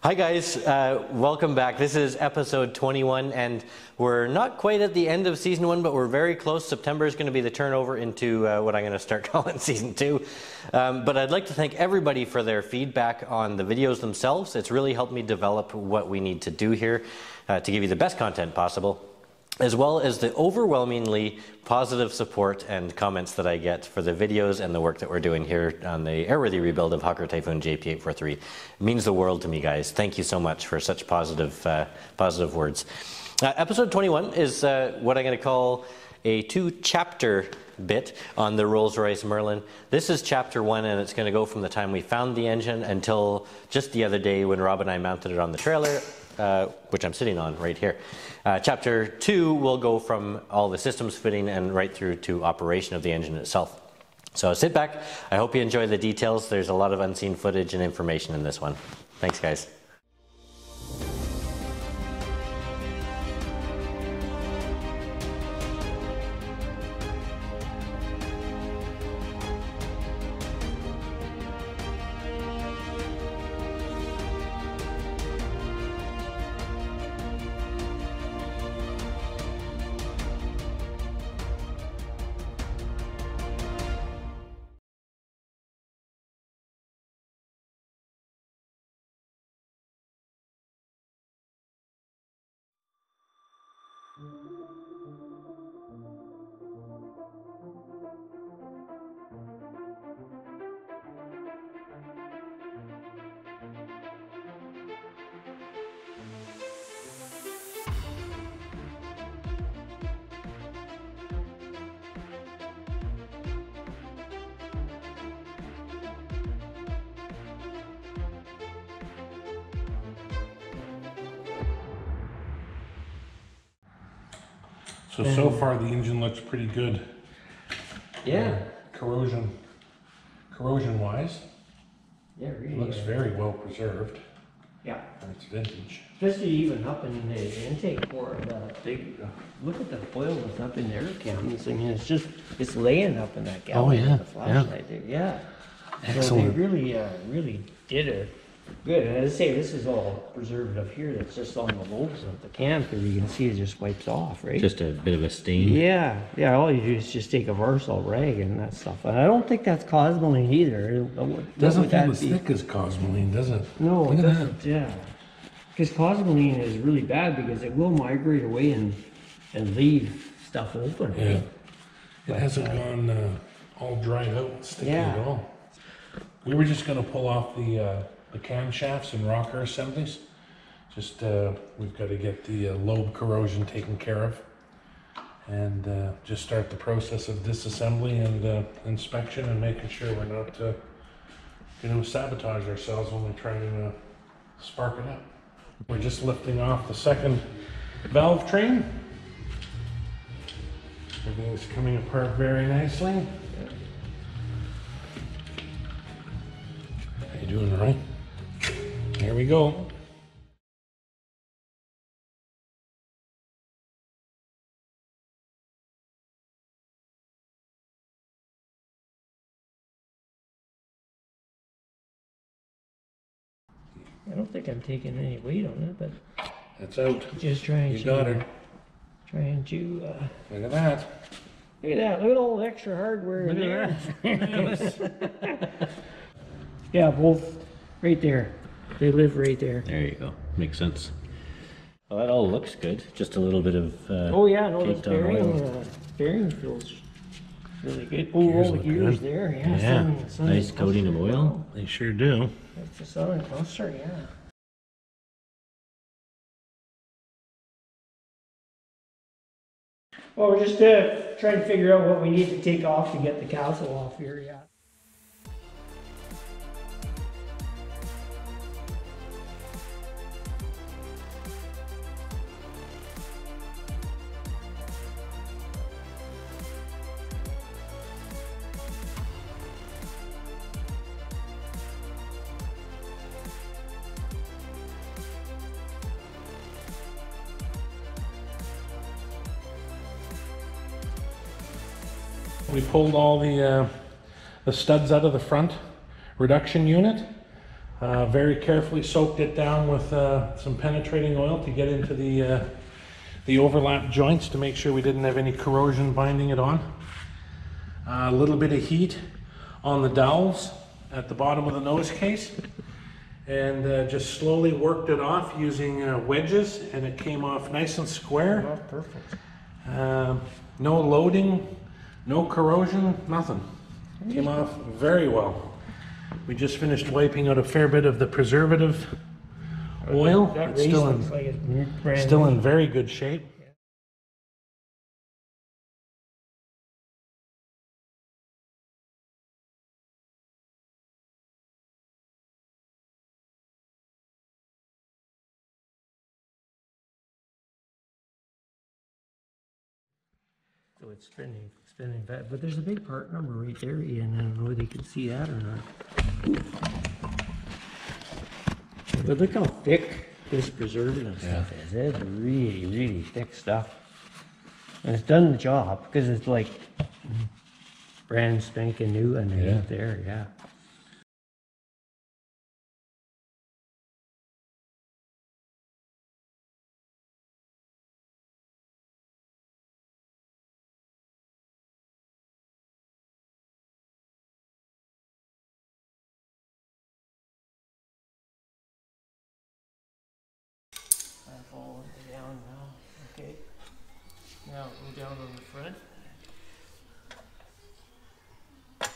Hi guys, welcome back. This is episode 21 and we're not quite at the end of season 1, but we're very close. September is going to be the turnover into what I'm going to start calling season 2. But I'd like to thank everybody for their feedback on the videos themselves. It's really helped me develop what we need to do here to give you the best content possible, as well as the overwhelmingly positive support and comments that I get for the videos and the work that we're doing here on the airworthy rebuild of Hawker Typhoon JP843. It means the world to me, guys. Thank you so much for such positive words. Episode 21 is what I'm going to call a 2-chapter bit on the Rolls-Royce Merlin. This is chapter 1, and it's going to go from the time we found the engine until just the other day when Rob and I mounted it on the trailer, which I'm sitting on right here. Chapter 2 will go from all the systems fitting and right through to operation of the engine itself. So sit back. I hope you enjoy the details. There's a lot of unseen footage and information in this one. Thanks, guys. So far the engine looks pretty good. Yeah. Corrosion wise. Yeah, really. It looks very well preserved. Yeah. It's vintage. Especially even up in the intake port. Look at the oil that's up in the air cams. I mean, it's laying up in that gallon. Oh, yeah. The flashlight there. Yeah. Excellent. So they really did it good. And as I say, this is all preserved up here. That's just on the lobes of the cam, because you can see it just wipes off, right? Just a bit of a stain. Yeah. All you do is just take a Varsol rag and that stuff. And I don't think that's cosmoline either. Doesn't feel as thick as cosmoline, does it? No, Look it at doesn't. that. Yeah. Because cosmoline is really bad because it will migrate away and leave stuff open. Yeah. Right? It hasn't gone all dried out and sticky Yeah. at all. We were just going to pull off the camshafts and rocker assemblies. Just we've got to get the lobe corrosion taken care of, and just start the process of disassembly and inspection and making sure we're not going to sabotage ourselves when we try to spark it up. We're just lifting off the second valve train. Everything's coming apart very nicely. How you doing, right? Here we go. I don't think I'm taking any weight on it, but That's out. just trying You to. got her. Trying to. Look at that. Look at that! Look at all the extra hardware in there. Nice. Yeah, both right there. They live right there. There you go. Makes sense. Well, that all looks good. Just a little bit of Oh yeah, no, this caked on oil. bearing feels really good. Oh, Gears all the look gears good. there, yeah. Yeah, sun nice coating of oil. They sure do. That's the southern cluster, yeah. Well, we're just trying to figure out what we need to take off to get the castle off here, yeah. We pulled all the studs out of the front reduction unit. Very carefully soaked it down with some penetrating oil to get into the overlap joints to make sure we didn't have any corrosion binding it on. A little bit of heat on the dowels at the bottom of the nose case, and just slowly worked it off using wedges, and it came off nice and square. Oh, perfect. No loading, no corrosion, nothing. Came off very well. We just finished wiping out a fair bit of the preservative oil. That It's race still looks like it's brand still new. in very good shape. So it's spinning back. But there's a big part number right there, Ian. I don't know whether you can see that or not. But look how thick this preservative stuff is. It's really, really thick stuff. And it's done the job because it's like brand spanking new underneath there, yeah. All down now. Okay. Now go down on the front. Okay.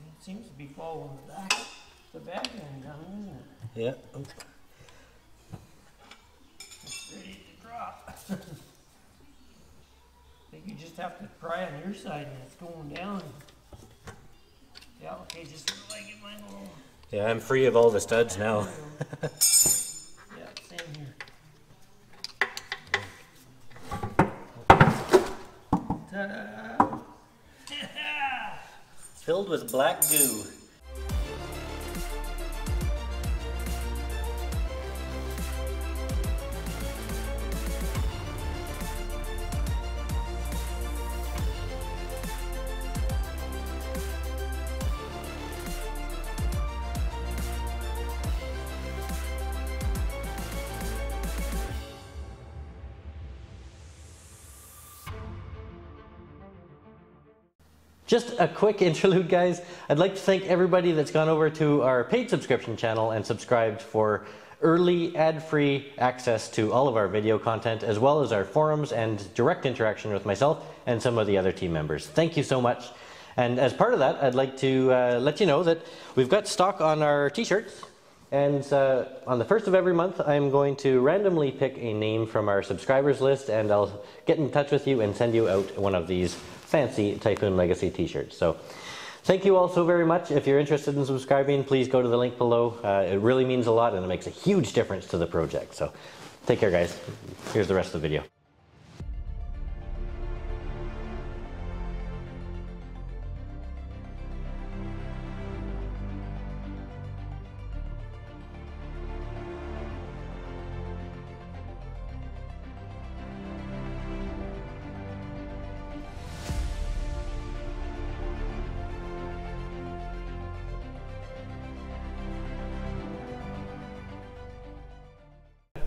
It seems to be following the back end down, isn't it? Yeah. It's ready to drop. I think you just have to pry on your side and it's going down. Yeah, okay, just like it mine a little. Yeah, I'm free of all the studs now. Yeah, same here. Ta-da! Filled with black goo. Just a quick interlude, guys. I'd like to thank everybody that's gone over to our paid subscription channel and subscribed for early ad-free access to all of our video content, as well as our forums and direct interaction with myself and some of the other team members. Thank you so much. And as part of that, I'd like to let you know that we've got stock on our t-shirts. And on the first of every month, I'm going to randomly pick a name from our subscribers list, and I'll get in touch with you and send you out one of these fancy Typhoon Legacy t-shirts. So thank you all so very much. If you're interested in subscribing, please go to the link below. It really means a lot and it makes a huge difference to the project. So take care, guys. Here's the rest of the video.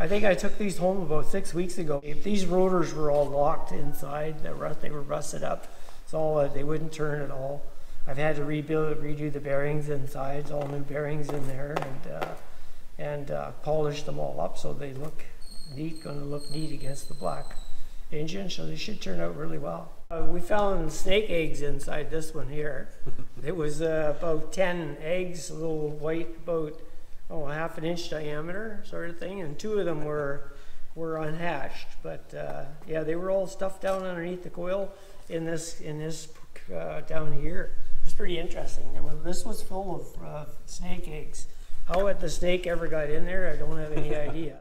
I think I took these home about 6 weeks ago. If these rotors were all locked inside, they were rusted up, so they wouldn't turn at all. I've had to redo the bearings inside, all new bearings in there, and polish them all up so they look neat, going to look neat against the black engine, so they should turn out really well. We found snake eggs inside this one here. It was about 10 eggs, a little white, about half an inch diameter sort of thing, and 2 of them were unhatched, but yeah, they were all stuffed down underneath the coil in this down here. It's pretty interesting. This was full of snake eggs. How the snake ever got in there, I don't have any idea.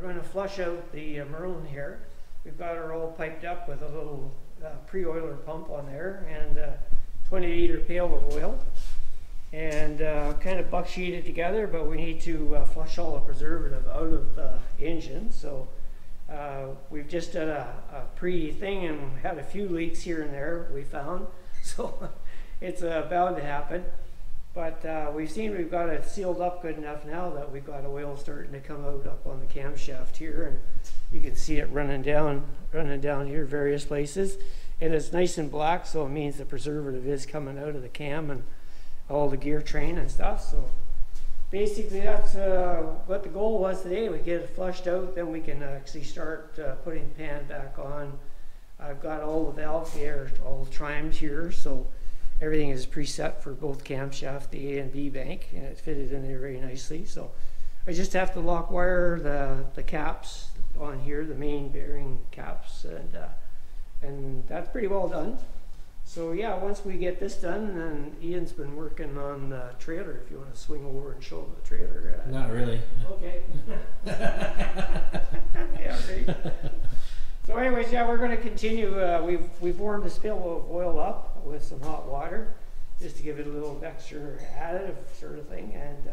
We're going to flush out the Merlin here. We've got her all piped up with a little pre-oiler pump on there and 20-liter pail of oil, and kind of buck sheet it together, but we need to flush all the preservative out of the engine. So we've just done a pre-thing and had a few leaks here and there we found, so it's bound to happen. But we've got it sealed up good enough now that we've got oil starting to come out up on the camshaft here, and you can see it running down here various places, and it's nice and black, so it means the preservative is coming out of the cam and all the gear train and stuff. So basically that's what the goal was today. We get it flushed out, then we can actually start putting the pan back on. I've got all the valve gear all trimed here, so everything is preset for both camshaft, the A and B bank, and it's fitted in there very nicely. So I just have to lock wire the caps on here, the main bearing caps, and that's pretty well done. So yeah, once we get this done, then Ian's been working on the trailer. If you want to swing over and show him the trailer. Not really. Okay. Yeah, right. So anyways, yeah, we're going to continue. We've warmed the spill of oil up with some hot water just to give it a little extra additive sort of thing. And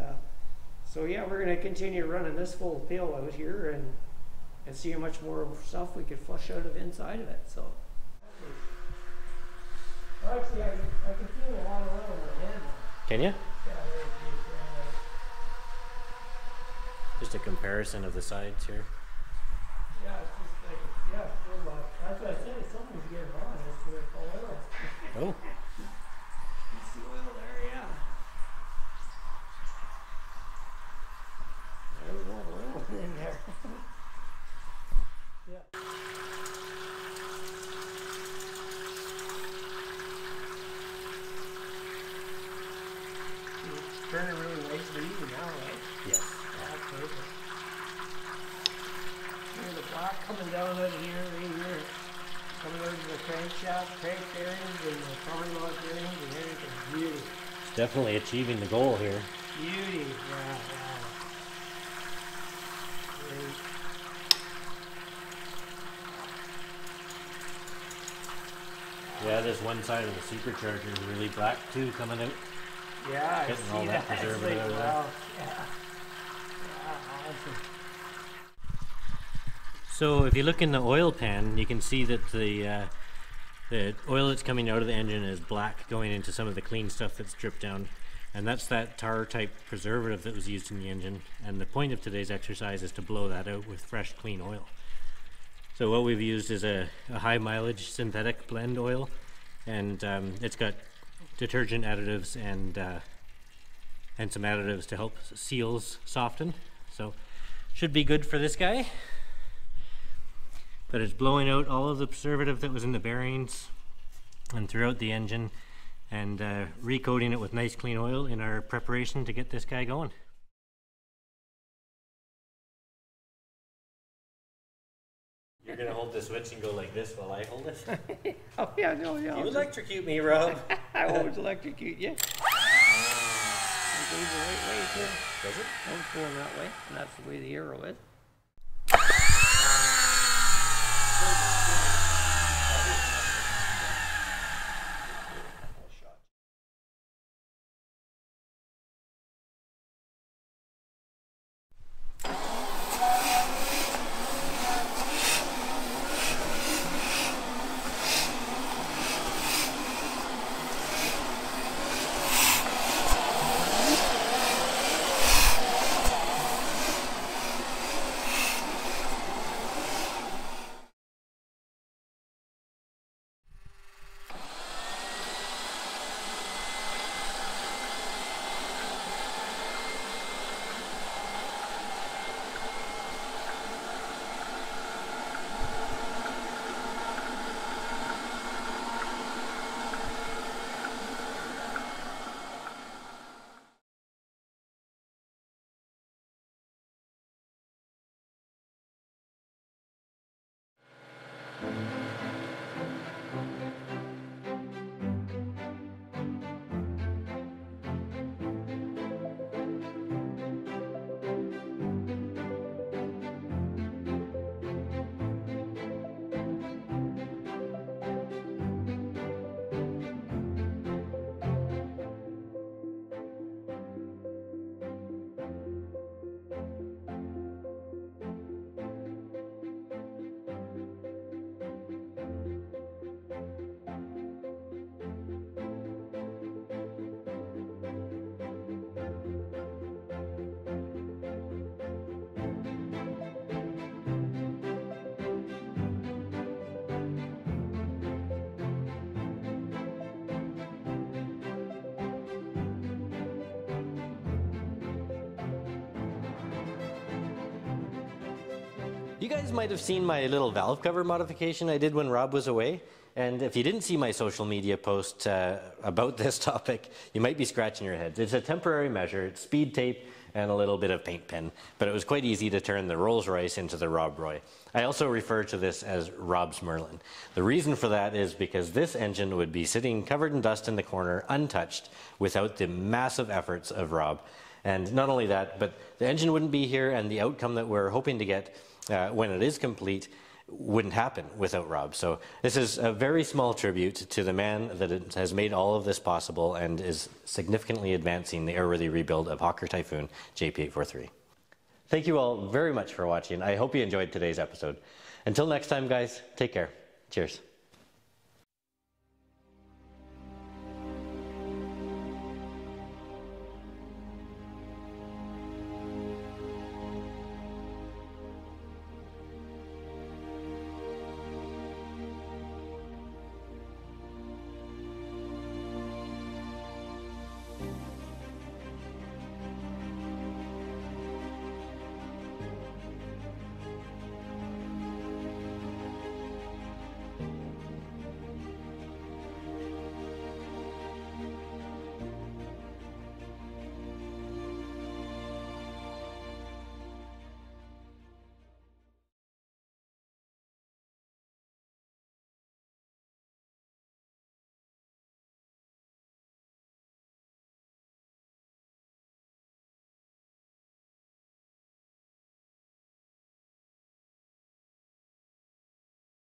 so yeah, we're going to continue running this full pail out here and see how much more stuff we could flush out of inside of it. So actually, I can feel a lot of oil in my hand. Can you? Yeah, Just a comparison of the sides here. yeah, it's just like, yeah, full of, that's what I said, something's getting on, it's like oil. Oh. You see oil there, yeah. There's more oil in there. Yeah. It's turning really nicely even now, right? Yes. Yeah, perfect. Here's the black coming down out of here, right here. Coming out of the crankshaft, crank bearings, and the power rod bearings, and everything. Beauty. Definitely achieving the goal here. Beauty, yeah, yeah. Great. Yeah, there's one side of the Supercharger is really black too, coming out. Yeah, I Getting see all that that. It's preservative out of there. wow. Yeah. Yeah, awesome. So if you look in the oil pan, you can see that the oil that's coming out of the engine is black, going into some of the clean stuff that's dripped down, and that's that tar type preservative that was used in the engine. And the point of today's exercise is to blow that out with fresh clean oil. So what we've used is a high mileage synthetic blend oil, and it's got detergent additives and some additives to help seals soften. So should be good for this guy. But it's blowing out all of the preservative that was in the bearings and throughout the engine, and recoating it with nice clean oil in our preparation to get this guy going. You're gonna hold the switch and go like this while I hold it? Oh yeah, no, yeah. You electrocute me, Rob. I always electrocute you. It goes the right way too. Does it? Oh, it's going that way, and that's the way the arrow is. You guys might have seen my little valve cover modification I did when Rob was away. And if you didn't see my social media post about this topic, you might be scratching your heads. It's a temporary measure. It's speed tape and a little bit of paint pen. But it was quite easy to turn the Rolls-Royce into the Rob Roy. I also refer to this as Rob's Merlin. The reason for that is because this engine would be sitting covered in dust in the corner, untouched, without the massive efforts of Rob. And not only that, but the engine wouldn't be here, and the outcome that we're hoping to get when it is complete wouldn't happen without Rob. So this is a very small tribute to the man that has made all of this possible and is significantly advancing the airworthy rebuild of Hawker Typhoon JP843. Thank you all very much for watching. I hope you enjoyed today's episode. Until next time, guys, take care. Cheers.